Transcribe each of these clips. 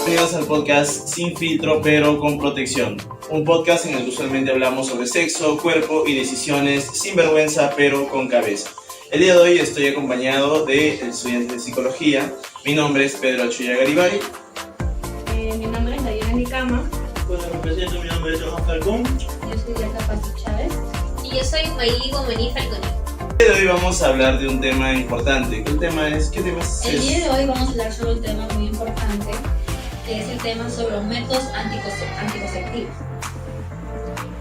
Bienvenidos al podcast Sin Filtro pero con Protección, un podcast en el que usualmente hablamos sobre sexo, cuerpo y decisiones sin vergüenza pero con cabeza. El día de hoy estoy acompañado de estudiantes de psicología. Mi nombre es Pedro Achuya Garibay. Mi nombre es Dayana Nicama. Bueno, me presento, mi nombre es Johan Falcón. Yo soy Delta Paso Chávez. Y yo soy Mayli Gomení Falconi. El día de hoy vamos a hablar de un tema importante. ¿Qué tema es? El día de hoy vamos a hablar sobre un tema muy importante, que es el tema sobre los métodos anticonceptivos.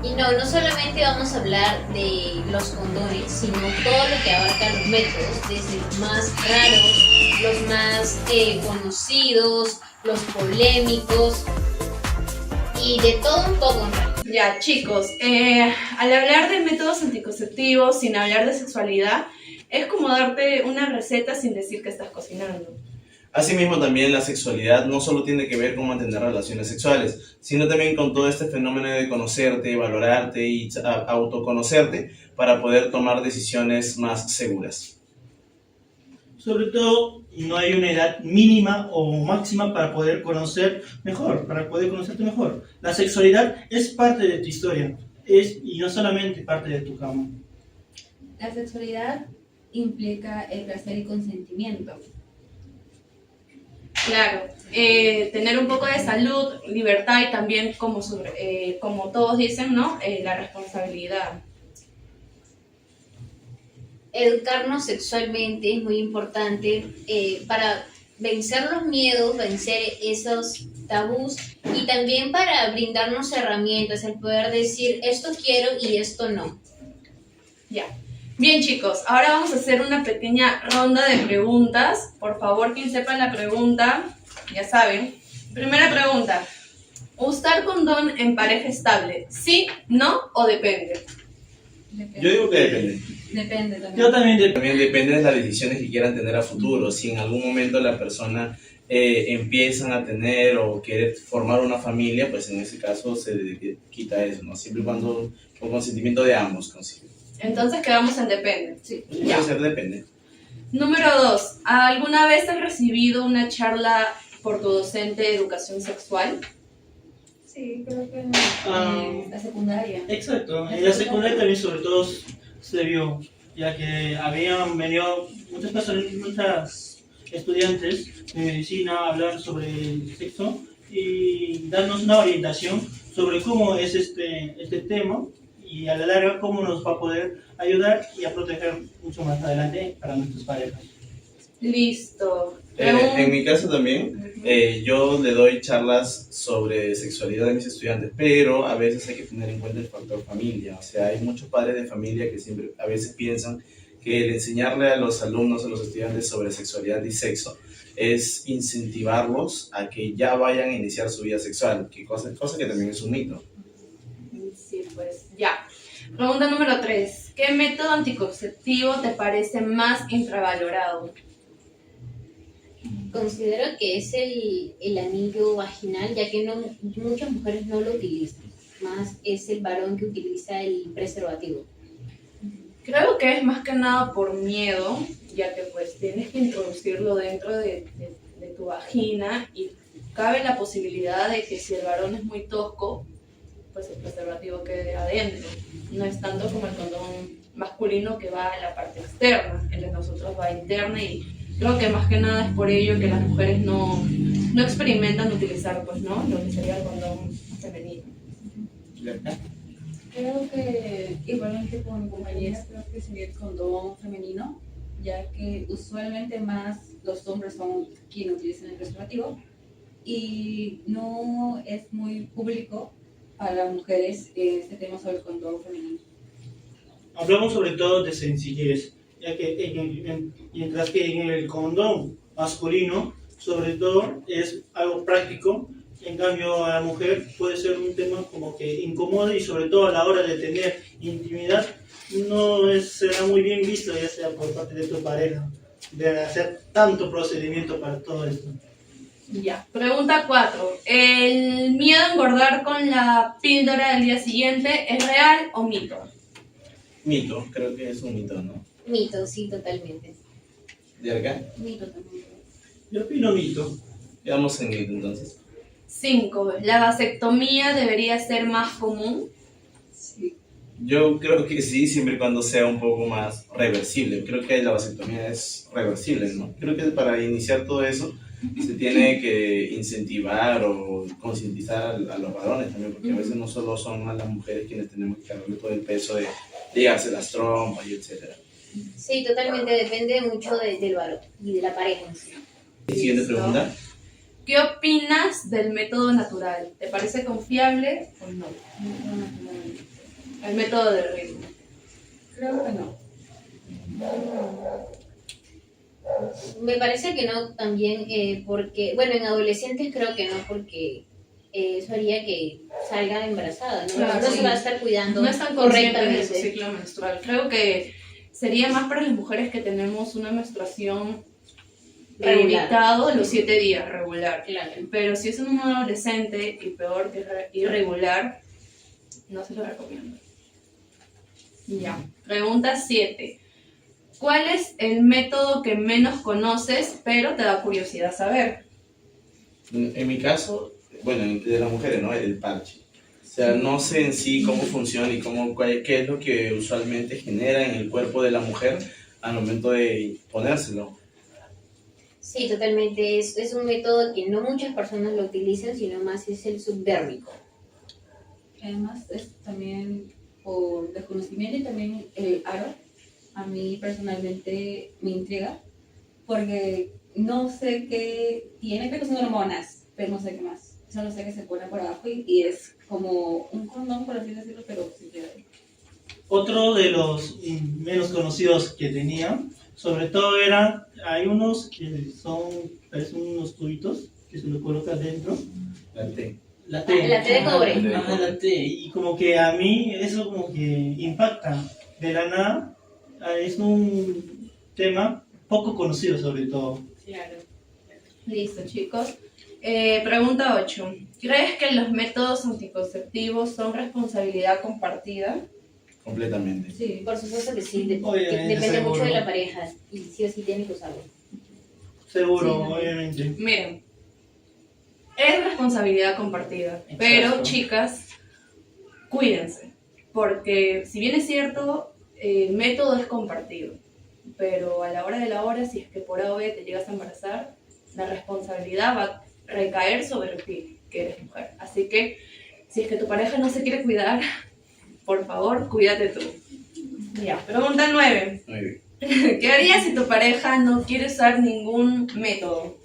Y no solamente vamos a hablar de los condones, sino todo lo que abarca los métodos, desde los más raros, los más conocidos, los polémicos y de todo un poco en realidad. Ya, chicos, al hablar de métodos anticonceptivos sin hablar de sexualidad, es como darte una receta sin decir que estás cocinando. Asimismo, también la sexualidad no solo tiene que ver con mantener relaciones sexuales, sino también con todo este fenómeno de conocerte, valorarte y autoconocerte para poder tomar decisiones más seguras. Sobre todo, no hay una edad mínima o máxima para poder conocer mejor, para poder conocerte mejor. La sexualidad es parte de tu historia, y no solamente parte de tu cama. La sexualidad implica el placer y consentimiento. Claro, tener un poco de salud, libertad y también, como todos dicen, ¿no? La responsabilidad. Educarnos sexualmente es muy importante para vencer los miedos, vencer esos tabús y también para brindarnos herramientas, el poder decir esto quiero y esto no. Ya. Bien, chicos, ahora vamos a hacer una pequeña ronda de preguntas. Por favor, quien sepa la pregunta, ya saben. Primera pregunta: ¿usar condón en pareja estable? ¿Sí, no o depende? Yo digo que depende. Depende también. Yo también También depende de las decisiones que quieran tener a futuro. Si en algún momento la persona empiezan a tener o quiere formar una familia, pues en ese caso se quita eso, ¿no? Siempre y cuando con consentimiento de ambos consigue. Entonces quedamos en depende. Sí. Ya. Puede ser depende. Número 2. ¿Alguna vez has recibido una charla por tu docente de educación sexual? Sí, creo que Ah. la secundaria. Exacto, en la secundaria también sobre todo se vio, ya que habían venido muchas personas, muchas estudiantes de medicina a hablar sobre el sexo y darnos una orientación sobre cómo es este tema y a la larga cómo nos va a poder ayudar y a proteger mucho más adelante para nuestras parejas. Listo. En mi caso también, yo le doy charlas sobre sexualidad a mis estudiantes, pero a veces hay que tener en cuenta el factor familia. O sea, hay muchos padres de familia que siempre a veces piensan que el enseñarle a los alumnos, a los estudiantes sobre sexualidad y sexo es incentivarlos a que ya vayan a iniciar su vida sexual, cosa que también es un mito. Sí, pues ya. Pregunta número 3. ¿Qué método anticonceptivo te parece más infravalorado? Considero que es el anillo vaginal, ya que muchas mujeres no lo utilizan, más es el varón que utiliza el preservativo. Creo que es más que nada por miedo, ya que pues tienes que introducirlo dentro de tu vagina y cabe la posibilidad de que si el varón es muy tosco, pues el preservativo quede adentro. No es tanto como el condón masculino que va a la parte externa, el de nosotros va interna y creo que más que nada es por ello que las mujeres no experimentan utilizar pues, ¿no? Lo que sería el condón femenino. Creo que igualmente con mi compañera creo que sería el condón femenino, ya que usualmente más los hombres son quienes utilizan el preservativo y no es muy público para las mujeres este tema sobre el condón femenino. Hablamos sobre todo de sencillez, ya que mientras que en el condón masculino sobre todo es algo práctico. En cambio, a la mujer puede ser un tema como que incomoda y sobre todo a la hora de tener intimidad será muy bien visto, ya sea por parte de tu pareja, de hacer tanto procedimiento para todo esto. Ya. Pregunta 4. ¿El miedo a engordar con la píldora del día siguiente es real o mito? Mito, creo que es un mito, ¿no? Mito, sí, totalmente. ¿De acá? Mito también. Yo opino mito. Quedamos en mito entonces. 5. ¿La vasectomía debería ser más común? Sí. Yo creo que sí, siempre y cuando sea un poco más reversible. Creo que la vasectomía es reversible, ¿no? Creo que para iniciar todo eso se tiene que incentivar o concientizar a los varones también, porque a veces no solo son a las mujeres quienes tenemos que cargarle todo el peso de ligarse las trompas y etcétera. Sí, totalmente, depende mucho del varón y de la pareja en sí. Siguiente pregunta. ¿Qué opinas del método natural? ¿Te parece confiable o no? El método del ritmo. Creo que no. Me parece que no también, porque, bueno, en adolescentes creo que no, porque eso haría que salga embarazada, ¿no? Claro, No sí. se va a estar cuidando No están conscientes de su correctamente. ciclo menstrual. Creo que sería más para las mujeres que tenemos una menstruación Regular. limitado a los 7 días, regular. Claro. Pero si es en un adolescente y peor que irregular, no se lo recomiendo. Ya. Pregunta 7. ¿Cuál es el método que menos conoces pero te da curiosidad saber? En mi caso, bueno, de las mujeres, ¿no? El parche. O sea, no sé en sí cómo funciona y qué es lo que usualmente genera en el cuerpo de la mujer al momento de ponérselo. Sí, totalmente. Es un método que no muchas personas lo utilizan, sino más es el subdérmico. Además, es también por desconocimiento y también el aro, a mí personalmente me intriga, porque no sé qué tiene, creo que son hormonas, pero no sé qué más. Solo sé que se pone por abajo y es como un condón, por así decirlo, pero sin queda. Otro de los menos conocidos que tenían, sobre todo hay unos que parecen unos tubitos que se lo colocan dentro. La T. La T. La T de cobre. Ajá, la T. Y como que a mí eso como que impacta de la nada. Es un tema poco conocido sobre todo. Claro. Listo, chicos. Pregunta 8. ¿Crees que los métodos anticonceptivos son responsabilidad compartida? Completamente. Sí. Por supuesto que sí, Obviamente, depende seguro. mucho de la pareja y sí o sí tiene que usarlo. Seguro, Sí. obviamente. Miren, es responsabilidad compartida, Exacto. pero chicas, cuídense, porque si bien es cierto, el método es compartido, pero a la hora de la hora, si es que por A o B te llegas a embarazar, la responsabilidad va a recaer sobre ti, que eres mujer. Así que, si es que tu pareja no se quiere cuidar, por favor, cuídate tú. Ya, pregunta 9. Muy bien. ¿Qué harías si tu pareja no quiere usar ningún método?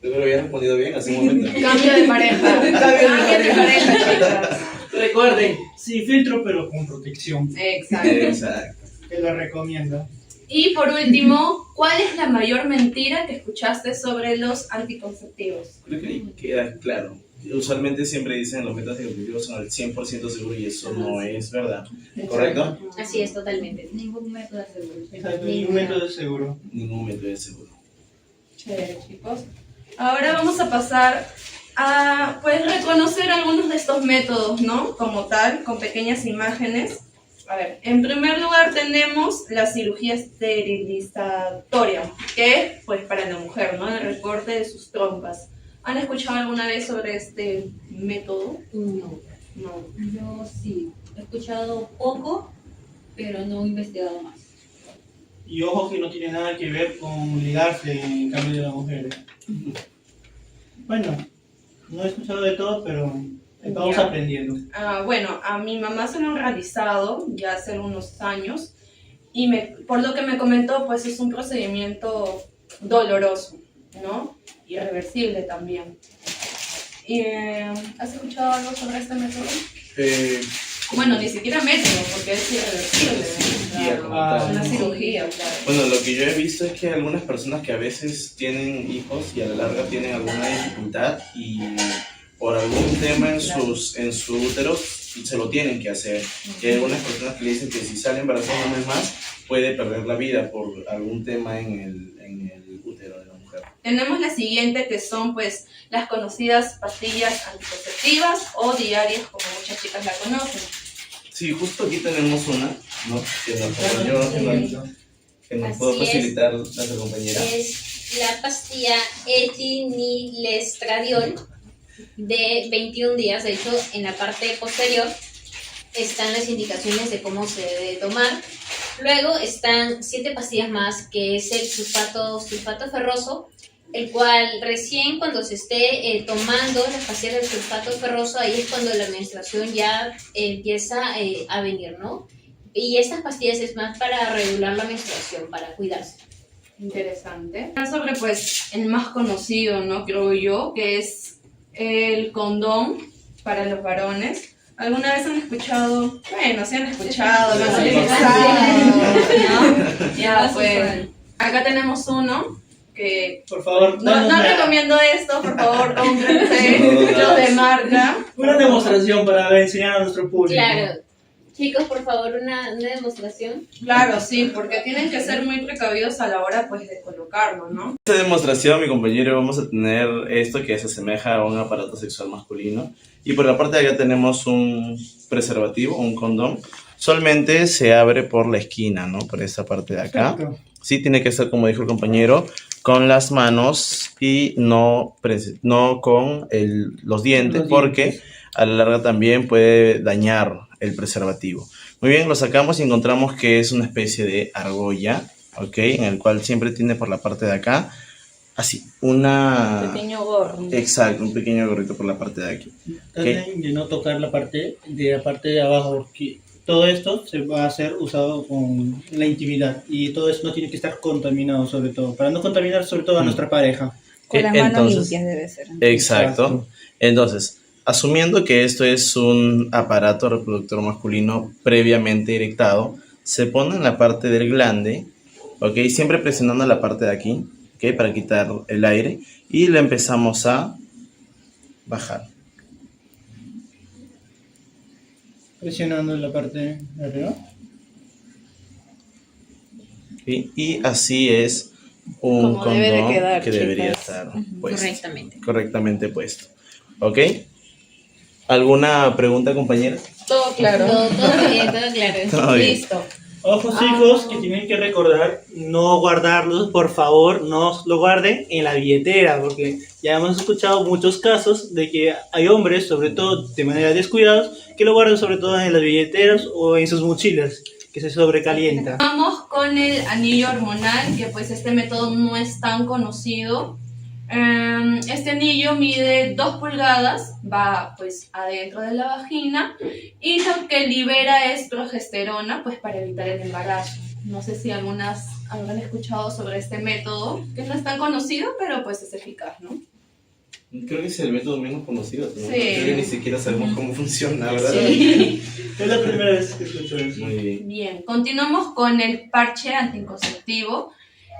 Yo creo que había respondido bien hace un momento. Cambio de pareja. Cambio de pareja, chicas. Recuerden, sí, filtro pero con protección. Exacto. Exacto. Que lo recomiendo. Y por último, ¿cuál es la mayor mentira que escuchaste sobre los anticonceptivos? Creo que ahí queda claro. Usualmente siempre dicen los métodos anticonceptivos son al 100% seguros y eso no es verdad. ¿Correcto? Así es, totalmente. Ningún método es seguro. Exacto, ningún método es seguro. Ningún método es seguro. Chévere, chicos. Ahora vamos a pasar a pues, reconocer algunos de estos métodos, ¿no? Como tal, con pequeñas imágenes. A ver, en primer lugar tenemos la cirugía esterilizatoria, que es pues para la mujer, ¿no? El recorte de sus trompas. ¿Han escuchado alguna vez sobre este método? No. No. Yo sí, he escuchado poco, pero no he investigado más. Y ojo que no tiene nada que ver con ligarse en cambio de las mujeres. Bueno, no he escuchado de todo, pero estamos Ya. aprendiendo. Bueno, a mi mamá se lo han realizado ya hace algunos años y por lo que me comentó, pues es un procedimiento doloroso, ¿no? Irreversible también. ¿Has escuchado algo sobre este método? Bueno, ni siquiera método, porque es irreversible. Cirugía Claro. como tal. Una cirugía, claro. Bueno, lo que yo he visto es que algunas personas que a veces tienen hijos y a la larga tienen alguna dificultad y por algún tema en su útero se lo tienen que hacer. Y hay algunas personas que le dicen que si sale embarazada un mes más puede perder la vida por algún tema en el útero de la mujer. Tenemos la siguiente, que son pues las conocidas pastillas anticonceptivas o diarias, como muchas chicas la conocen. Sí, justo aquí tenemos una, ¿no? Que nos puedo Así es. facilitar nuestra compañera. Es la pastilla etinilestradiol de 21 días. De hecho, en la parte posterior están las indicaciones de cómo se debe tomar. Luego están 7 pastillas más, que es el sulfato ferroso, el cual recién cuando se esté tomando las pastillas del sulfato ferroso, ahí es cuando la menstruación ya empieza a venir, ¿no? Y estas pastillas es más para regular la menstruación, para cuidarse. Interesante. Sobre pues el más conocido, ¿no? Creo yo, que es el condón para los varones. ¿Alguna vez han escuchado? Bueno, sí han escuchado, lo han utilizado, ¿no? Ya, pues acá tenemos uno que Por favor, no danos recomiendo esto, por favor, cómprense No, los de marca. una demostración para enseñar a nuestro público. Claro. Chicos, por favor, una demostración. Claro, sí, porque tienen que ser muy precavidos a la hora pues de colocarlo, ¿no? En esta demostración, mi compañero, vamos a tener esto que se asemeja a un aparato sexual masculino. Y por la parte de acá tenemos un preservativo, un condón. Solamente se abre por la esquina, ¿no? Por esta parte de acá. Perfecto. Sí, tiene que ser, como dijo el compañero, con las manos y no con los dientes, porque a la larga también puede dañar el preservativo. Muy bien, lo sacamos y encontramos que es una especie de argolla, ¿ok? En el cual siempre tiene por la parte de acá, así, Pequeño gorro. Exacto, un pequeño gorrito por la parte de aquí. Traten de no tocar la parte de abajo, porque todo esto se va a ser usado con la intimidad y todo eso no tiene que estar contaminado, sobre todo, para no contaminar sobre todo a nuestra pareja. Con las manos Entonces, limpias debe ser. Exacto. Entonces, asumiendo que esto es un aparato reproductor masculino previamente erectado, se pone en la parte del glande, ¿ok? Siempre presionando la parte de aquí, ¿ok? Para quitar el aire, y le empezamos a bajar. Presionando en la parte de arriba. ¿Ok? Y así es un Como debe de condón quedar, que debería chicas. estar puesto, Correctamente. correctamente puesto. ¿Ok? ¿Alguna pregunta, compañera? Todo claro. Todo bien, todo claro. Todo bien. Listo. Ojos chicos, que tienen que recordar no guardarlos, por favor, no lo guarden en la billetera, porque ya hemos escuchado muchos casos de que hay hombres, sobre todo de manera descuidados, que lo guardan sobre todo en las billeteras o en sus mochilas, que se sobrecalienta. Vamos con el anillo hormonal, que pues este método no es tan conocido. Este anillo mide 2 pulgadas, va pues adentro de la vagina y lo que libera es progesterona pues para evitar el embarazo. No sé si algunas habrán escuchado sobre este método, que no es tan conocido, pero pues es eficaz, ¿no? Creo que es el método menos conocido, ¿no? Sí. Creo que ni siquiera sabemos cómo funciona, ¿verdad? Sí. Es la primera vez que escucho eso. Muy bien. Bien, continuamos con el parche anticonceptivo.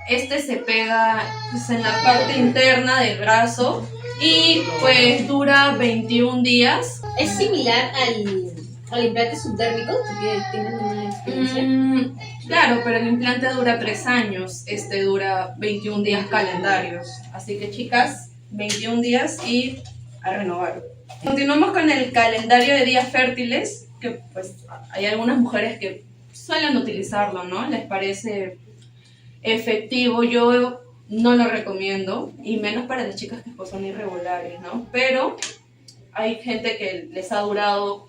Este se pega pues, en la parte interna del brazo y pues dura 21 días. Es similar al implante subdérmico, que tienen una experiencia. Claro, pero el implante dura 3 años, este dura 21 días calendarios. Así que chicas, 21 días y a renovar. Continuamos con el calendario de días fértiles, que pues hay algunas mujeres que suelen utilizarlo, ¿no? Les parece efectivo. Yo no lo recomiendo, y menos para las chicas que pues, son irregulares, ¿no? Pero hay gente que les ha durado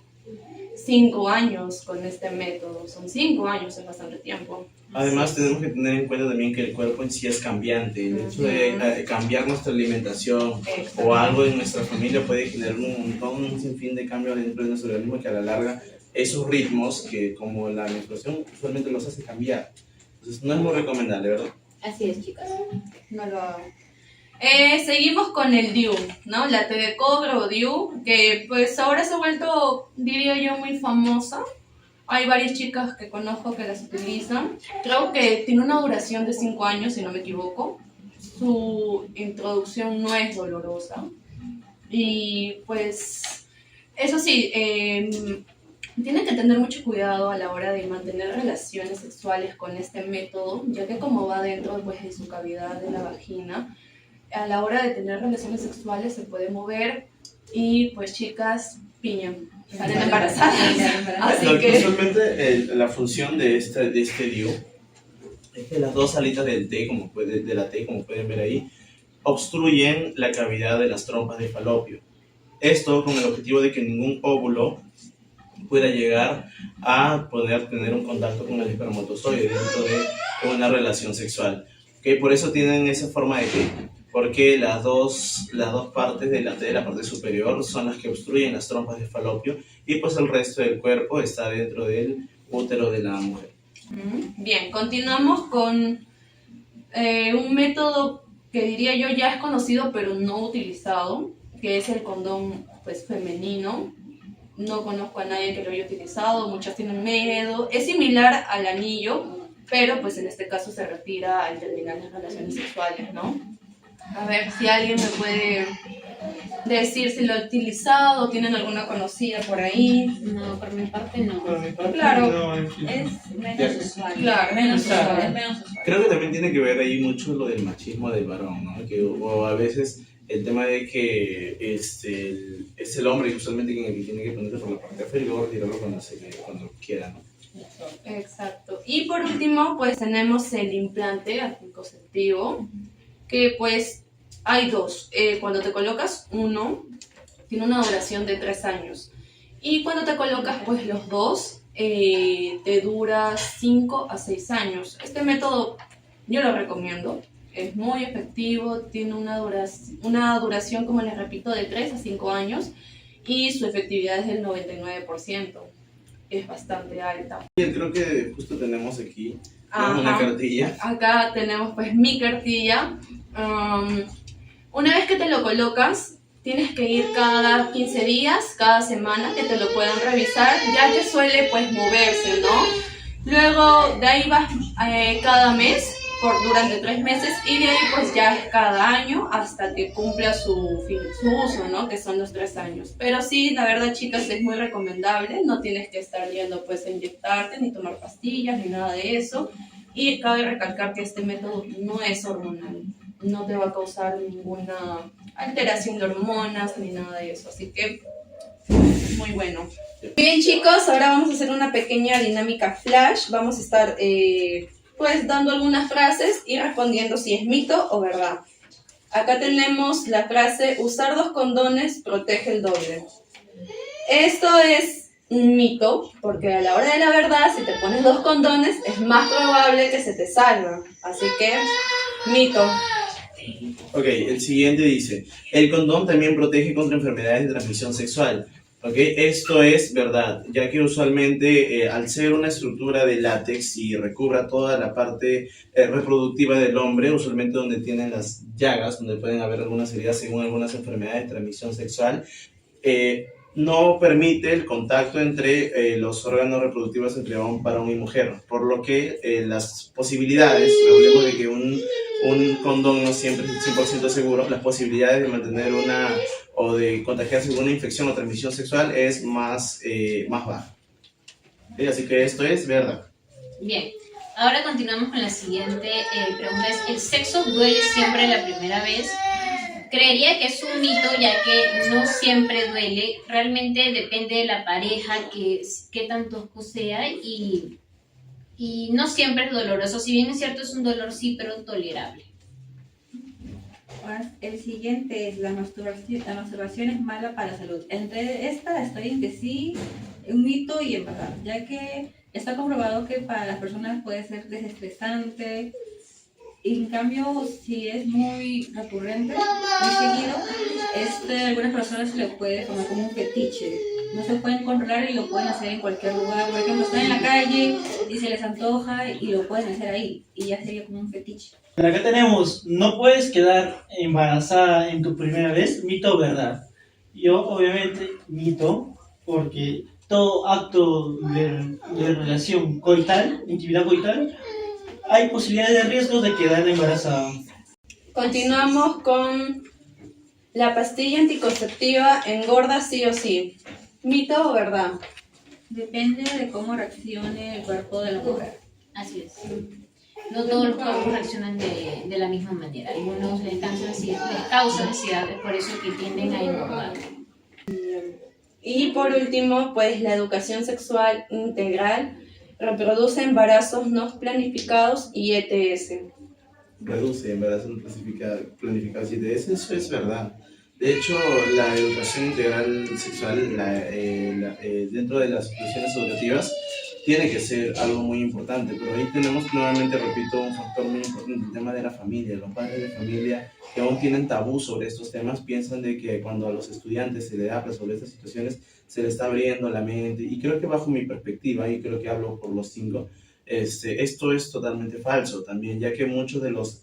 5 años con este método. Son 5 años, es bastante tiempo. Además, tenemos que tener en cuenta también que el cuerpo en sí es cambiante. El hecho de cambiar nuestra alimentación o algo en nuestra familia puede generar un sinfín de cambios dentro de nuestro organismo que a la larga esos ritmos que como la menstruación usualmente los hace cambiar. Entonces no es muy recomendable, ¿verdad? Así es, chicas. No lo hagan. Seguimos con el DIU, ¿no? La té de cobre o DIU, que pues ahora se ha vuelto, diría yo, muy famosa. Hay varias chicas que conozco que las utilizan. Creo que tiene una duración de 5 años, si no me equivoco. Su introducción no es dolorosa. Y pues, eso sí, tienen que tener mucho cuidado a la hora de mantener relaciones sexuales con este método, ya que como va dentro pues, de su cavidad de la vagina, a la hora de tener relaciones sexuales se puede mover y pues chicas, piñan. salen embarazadas. Así No, que usualmente la función de este DIU es que las dos alitas del T, de la T, como pueden ver ahí, obstruyen la cavidad de las trompas de falopio. Esto con el objetivo de que ningún óvulo pueda llegar a poder tener un contacto con el espermatozoide dentro de una relación sexual. ¿Okay? Por eso tienen esa forma de T, porque las dos partes de la T, la parte superior, son las que obstruyen las trompas de falopio y pues el resto del cuerpo está dentro del útero de la mujer. bien, continuamos con un método que diría yo ya es conocido pero no utilizado, que es el condón pues femenino. No conozco a nadie que lo haya utilizado, muchas tienen miedo. Es similar al anillo, pero pues en este caso se retira al terminar las relaciones sexuales, ¿no? A ver si alguien me puede decir si lo ha utilizado, tienen alguna conocida por ahí. No, por mi parte no. Por mi parte, Claro. no, Es menos usual. Claro, menos claro. usual, es menos usual. Creo que también tiene que ver ahí mucho lo del machismo del varón, ¿no? O a veces el tema de que es el hombre y usualmente quien el que tiene que ponerse por la parte inferior, tirarlo cuando quiera, ¿no? Exacto. Y por último, pues tenemos el implante anticonceptivo, que pues hay dos. Cuando te colocas uno, tiene una duración de 3 años. Y cuando te colocas pues los dos, te dura 5 a 6 años. Este método yo lo recomiendo. Es muy efectivo, tiene una duración, como les repito, de 3 a 5 años y su efectividad es del 99%. Es bastante alta. Y creo que justo tenemos aquí Ajá. una cartilla. Acá tenemos pues mi cartilla. Una vez que te lo colocas, tienes que ir cada 15 días, cada semana, que te lo puedan revisar, ya que suele pues moverse, ¿no? Luego de ahí vas cada mes, durante 3 meses, y de ahí pues ya es cada año hasta que cumpla su uso, ¿no? Que son los 3 años. Pero sí, la verdad, chicas, es muy recomendable. No tienes que estar yendo pues a inyectarte, ni tomar pastillas, ni nada de eso. Y cabe recalcar que este método no es hormonal. No te va a causar ninguna alteración de hormonas, ni nada de eso. Así que, muy bueno. Bien, chicos, ahora vamos a hacer una pequeña dinámica flash. Vamos a estar pues dando algunas frases y respondiendo si es mito o verdad. Acá tenemos la frase: usar 2 condones protege el doble. Esto es un mito, porque a la hora de la verdad, si te pones 2 condones, es más probable que se te salga. Así que, mito. Ok, el siguiente dice: el condón también protege contra enfermedades de transmisión sexual. Ok, esto es verdad, ya que usualmente al ser una estructura de látex y recubra toda la parte reproductiva del hombre, usualmente donde tienen las llagas, donde pueden haber algunas heridas según algunas enfermedades de transmisión sexual, no permite el contacto entre los órganos reproductivos entre varón y mujer, por lo que las posibilidades, hablemos de que un condón no siempre es 100% seguro, las posibilidades de mantener o de contagiarse de una infección o transmisión sexual es más baja. ¿Sí? Así que esto es verdad. Bien, ahora continuamos con la siguiente pregunta. ¿El sexo duele siempre la primera vez? Creería que es un mito, ya que no siempre duele. Realmente depende de la pareja que tanto sea y no siempre es doloroso. Si bien es cierto, es un dolor sí, pero tolerable. Ahora, el siguiente es la masturbación es mala para la salud. Entre esta estoy en que sí, un mito y en verdad, ya que está comprobado que para las personas puede ser desestresante. Y en cambio, si es muy recurrente, muy seguido, a algunas personas se le puede tomar como un fetiche. No se pueden controlar y lo pueden hacer en cualquier lugar. Por ejemplo, están en la calle y se les antoja y lo pueden hacer ahí. Y ya sería como un fetiche. Pero acá tenemos: no puedes quedar embarazada en tu primera vez, mito o verdad. Yo, obviamente, mito, porque todo acto de relación coital, intimidad coital, hay posibilidades de riesgos de quedar embarazada. Continuamos con la pastilla anticonceptiva engorda sí o sí. ¿Mito o verdad? Depende de cómo reaccione el cuerpo de la mujer. Así es. No todos los cuerpos reaccionan de la misma manera. Algunos les causa ansiedad, es por eso que tienden a engordar. Y por último, pues la educación sexual integral reproduce embarazos no planificados y ETS. Reduce embarazos no planificados y de eso es verdad. De hecho, la educación integral sexual dentro de las instituciones educativas tiene que ser algo muy importante, pero ahí tenemos nuevamente, repito, un factor muy importante, el tema de la familia. Los padres de familia que aún tienen tabú sobre estos temas piensan de que cuando a los estudiantes se les habla sobre estas situaciones se les está abriendo la mente, y creo que bajo mi perspectiva, y creo que hablo por los cinco, esto es totalmente falso también, ya que muchos de los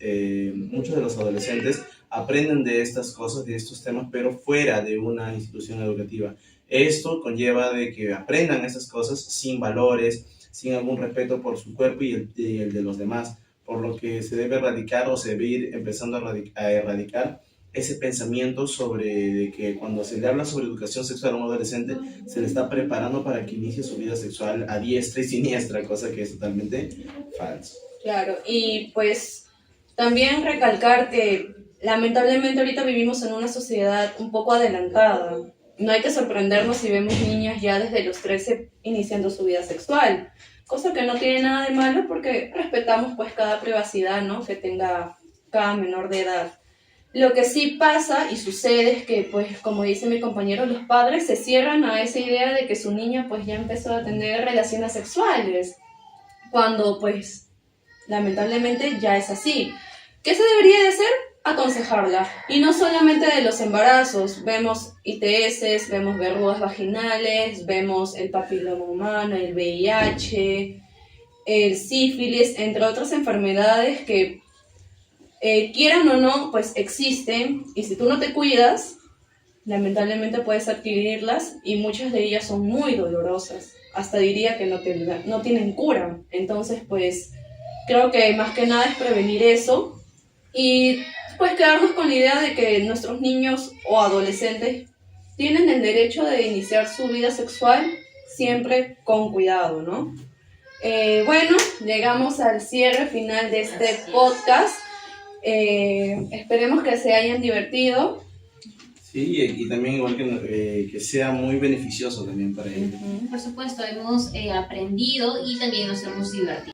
adolescentes aprenden de estas cosas, de estos temas, pero fuera de una institución educativa. Esto conlleva de que aprendan esas cosas sin valores, sin algún respeto por su cuerpo y el de los demás, por lo que se debe erradicar o se debe ir empezando a erradicar ese pensamiento sobre de que cuando se le habla sobre educación sexual a un adolescente, se le está preparando para que inicie su vida sexual a diestra y siniestra, cosa que es totalmente falso. Claro, y pues también recalcar que lamentablemente ahorita vivimos en una sociedad un poco adelantada. No hay que sorprendernos si vemos niñas ya desde los 13 iniciando su vida sexual, cosa que no tiene nada de malo porque respetamos pues cada privacidad, ¿no?, que tenga cada menor de edad. Lo que sí pasa y sucede es que, pues, como dice mi compañero, los padres se cierran a esa idea de que su niña pues ya empezó a tener relaciones sexuales, cuando pues lamentablemente ya es así. ¿Qué se debería de hacer? Aconsejarla. Y no solamente de los embarazos, vemos ITS, vemos verrugas vaginales, vemos el papiloma humano, el VIH, el sífilis, entre otras enfermedades que quieran o no, pues existen, y si tú no te cuidas, lamentablemente puedes adquirirlas, y muchas de ellas son muy dolorosas, hasta diría que no tienen cura. Entonces pues creo que más que nada es prevenir eso, y pues quedarnos con la idea de que nuestros niños o adolescentes tienen el derecho de iniciar su vida sexual siempre con cuidado, ¿no? Bueno, llegamos al cierre final de este podcast. Esperemos que se hayan divertido. Sí, y también igual que sea muy beneficioso también para ellos. Por supuesto, hemos aprendido y también nos hemos divertido.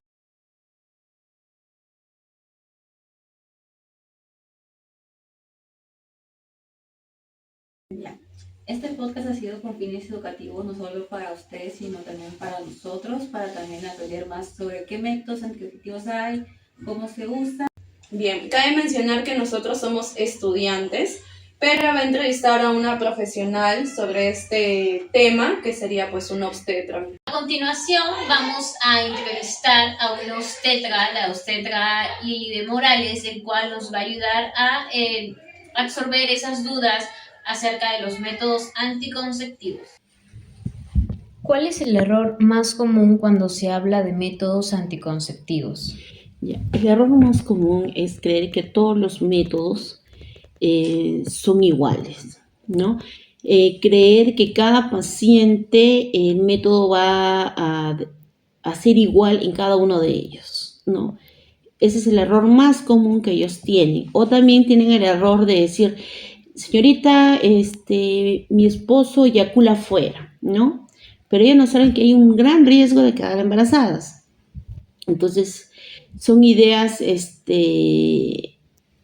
Este podcast ha sido con fines educativos, no solo para ustedes, sino también para nosotros, para también aprender más sobre qué métodos anticonceptivos hay, cómo se usan. Bien, cabe mencionar que nosotros somos estudiantes, pero va a entrevistar a una profesional sobre este tema, que sería pues un obstetra. A continuación vamos a entrevistar a una obstetra, la obstetra Lili de Morales, el cual nos va a ayudar a absorber esas dudas acerca de los métodos anticonceptivos. ¿Cuál es el error más común cuando se habla de métodos anticonceptivos? Ya, el error más común es creer que todos los métodos son iguales, ¿no? Creer que cada paciente el método va a ser igual en cada uno de ellos, ¿no? Ese es el error más común que ellos tienen. O también tienen el error de decir, señorita, mi esposo eyacula afuera, ¿no? Pero ellos no saben que hay un gran riesgo de quedar embarazadas. Entonces, son ideas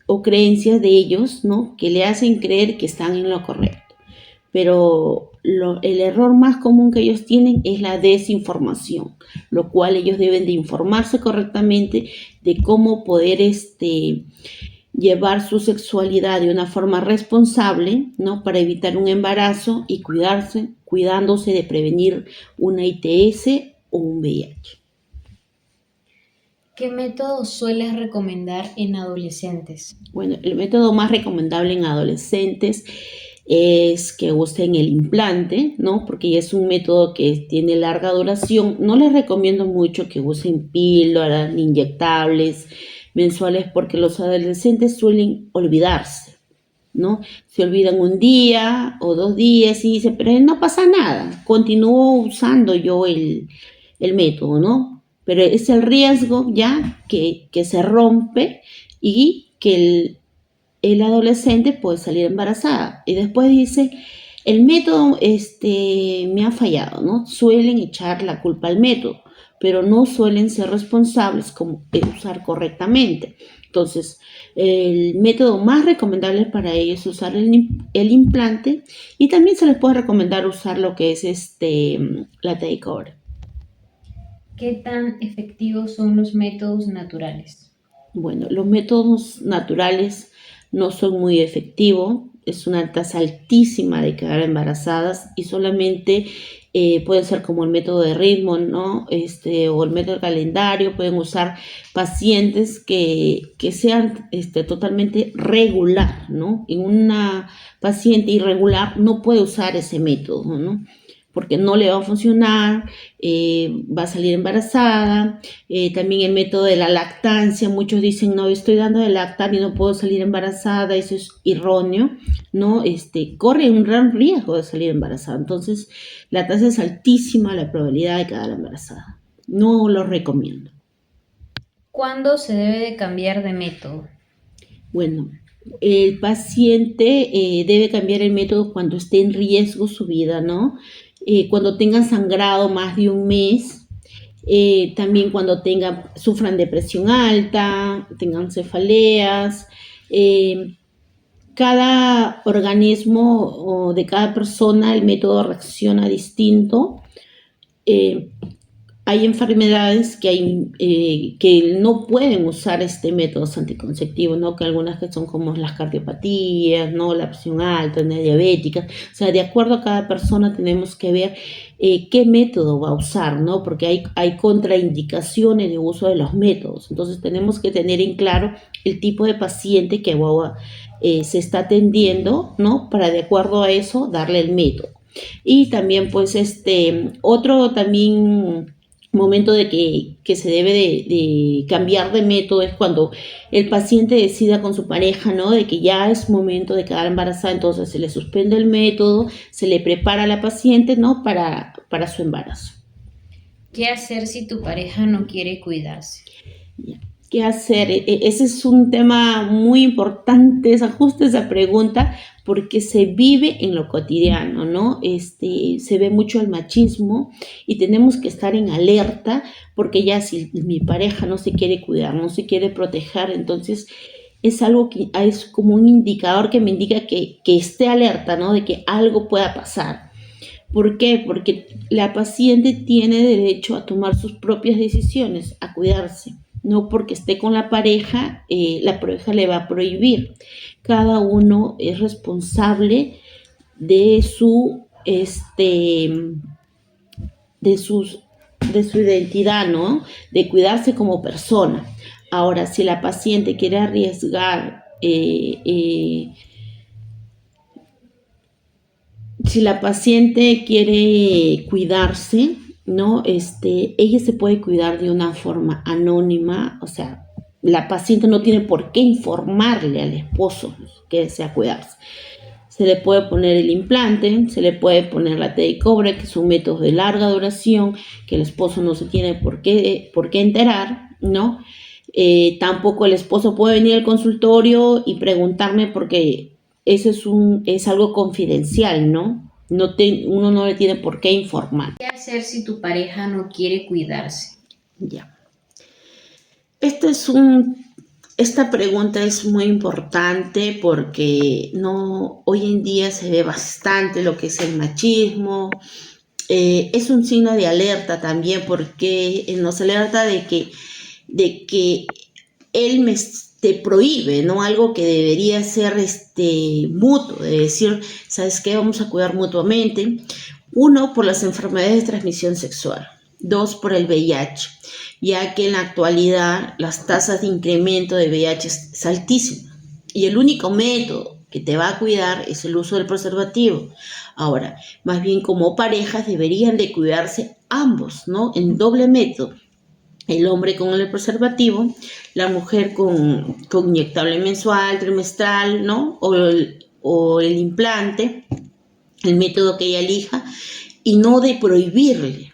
o creencias de ellos, ¿no?, que le hacen creer que están en lo correcto. Pero el error más común que ellos tienen es la desinformación, lo cual ellos deben de informarse correctamente de cómo poder llevar su sexualidad de una forma responsable, ¿no?, para evitar un embarazo y cuidándose de prevenir una ITS o un VIH. ¿Qué método sueles recomendar en adolescentes? Bueno, el método más recomendable en adolescentes es que usen el implante, ¿no?, porque es un método que tiene larga duración. No les recomiendo mucho que usen píldoras ni inyectables mensuales porque los adolescentes suelen olvidarse, ¿no? Se olvidan un día o 2 días y dicen, pero no pasa nada, continúo usando yo el método, ¿no? Pero es el riesgo ya que se rompe y que el adolescente puede salir embarazada. Y después dice, El método me ha fallado, ¿no? Suelen echar la culpa al método, pero no suelen ser responsables como de usar correctamente. Entonces, el método más recomendable para ellos es usar el implante, y también se les puede recomendar usar lo que es la takeover. ¿Qué tan efectivos son los métodos naturales? Bueno, los métodos naturales no son muy efectivos, es una tasa altísima de quedar embarazadas, y solamente pueden ser como el método de ritmo, ¿no? O el método de calendario. Pueden usar pacientes que sean totalmente regular, ¿no? En una paciente irregular no puede usar ese método, ¿no? Porque no le va a funcionar, va a salir embarazada. También el método de la lactancia, muchos dicen, no, estoy dando de lactar y no puedo salir embarazada. Eso es erróneo, ¿no? Corre un gran riesgo de salir embarazada. Entonces, la tasa es altísima, la probabilidad de quedar embarazada. No lo recomiendo. ¿Cuándo se debe de cambiar de método? Bueno, el paciente debe cambiar el método cuando esté en riesgo su vida, ¿no? Cuando tengan sangrado más de un mes, también cuando sufran de presión alta, tengan cefaleas. Cada organismo de cada persona, el método reacciona distinto. Hay enfermedades que no pueden usar métodos anticonceptivos, ¿no? Que algunas que son como las cardiopatías, ¿no? La presión alta, la diabética. O sea, de acuerdo a cada persona tenemos que ver qué método va a usar, ¿no? Porque hay contraindicaciones de uso de los métodos. Entonces tenemos que tener en claro el tipo de paciente que se está atendiendo, ¿no? Para de acuerdo a eso darle el método. Y también pues otro también momento de que se debe de cambiar de método es cuando el paciente decida con su pareja, ¿no? De que ya es momento de quedar embarazada. Entonces se le suspende el método, se le prepara a la paciente, ¿no? Para su embarazo. ¿Qué hacer si tu pareja no quiere cuidarse? ¿Qué hacer? Ese es un tema muy importante, es justo esa pregunta, porque se vive en lo cotidiano, ¿no? Se ve mucho el machismo, y tenemos que estar en alerta, porque ya si mi pareja no se quiere cuidar, no se quiere proteger, entonces es algo que es como un indicador que me indica que esté alerta, ¿no? De que algo pueda pasar. ¿Por qué? Porque la paciente tiene derecho a tomar sus propias decisiones, a cuidarse. No porque esté con la pareja le va a prohibir. Cada uno es responsable de su identidad, ¿no? De cuidarse como persona. Ahora, si la paciente quiere arriesgar, si la paciente quiere cuidarse, ¿no? Ella se puede cuidar de una forma anónima. O sea, la paciente no tiene por qué informarle al esposo que desea cuidarse. Se le puede poner el implante, se le puede poner la takeover, que es un método de larga duración, que el esposo no se tiene por qué enterar, ¿no? Tampoco el esposo puede venir al consultorio y preguntarme, porque eso es algo confidencial, ¿no? Uno no le tiene por qué informar. ¿Qué hacer si tu pareja no quiere cuidarse? Ya. Esta pregunta es muy importante, porque hoy en día se ve bastante lo que es el machismo. Es un signo de alerta también, porque nos alerta de que él te prohíbe, ¿no? Algo que debería ser mutuo, de decir, ¿sabes qué? Vamos a cuidar mutuamente. 1, por las enfermedades de transmisión sexual. 2, por el VIH, ya que en la actualidad las tasas de incremento de VIH es altísima, y el único método que te va a cuidar es el uso del preservativo. Ahora, más bien como parejas deberían de cuidarse ambos, ¿no? En doble método. El hombre con el preservativo, la mujer con inyectable mensual, trimestral, ¿no? O el implante, el método que ella elija, y no de prohibirle,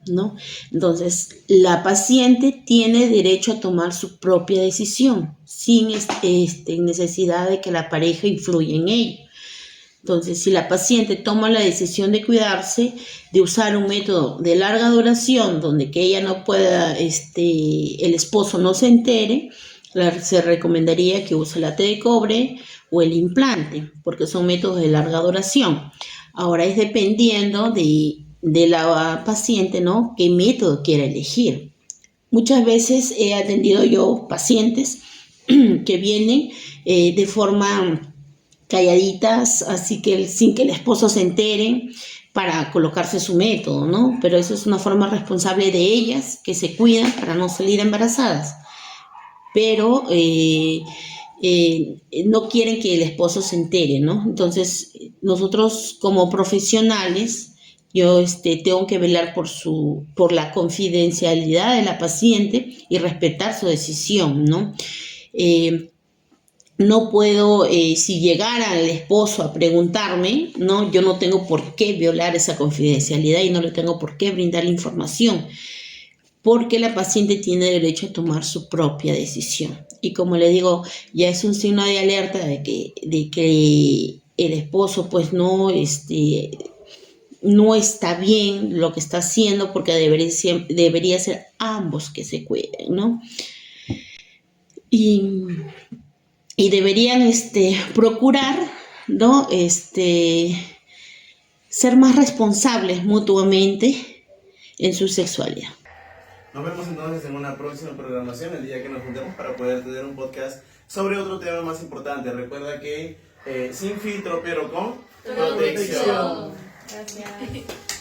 ¿no? Entonces, la paciente tiene derecho a tomar su propia decisión, sin necesidad de que la pareja influya en ello. Entonces, si la paciente toma la decisión de cuidarse, de usar un método de larga duración, donde que ella no pueda, el esposo no se entere, se recomendaría que use la T de cobre o el implante, porque son métodos de larga duración. Ahora es dependiendo de la paciente, ¿no? Qué método quiera elegir. Muchas veces he atendido yo pacientes que vienen de forma calladitas, así que sin que el esposo se entere, para colocarse su método, ¿no? Pero eso es una forma responsable de ellas, que se cuidan para no salir embarazadas. Pero no quieren que el esposo se entere, ¿no? Entonces, nosotros como profesionales, yo tengo que velar por la confidencialidad de la paciente y respetar su decisión, ¿no? No puedo, si llegara el esposo a preguntarme, ¿no? Yo no tengo por qué violar esa confidencialidad y no le tengo por qué brindar la información, porque la paciente tiene derecho a tomar su propia decisión. Y como le digo, ya es un signo de alerta de que el esposo pues no está bien lo que está haciendo, porque debería ser ambos que se cuiden, ¿no? Y deberían procurar, ¿no? Ser más responsables mutuamente en su sexualidad. Nos vemos entonces en una próxima programación, el día que nos juntemos para poder tener un podcast sobre otro tema más importante. Recuerda que sin filtro, pero con protección. Gracias.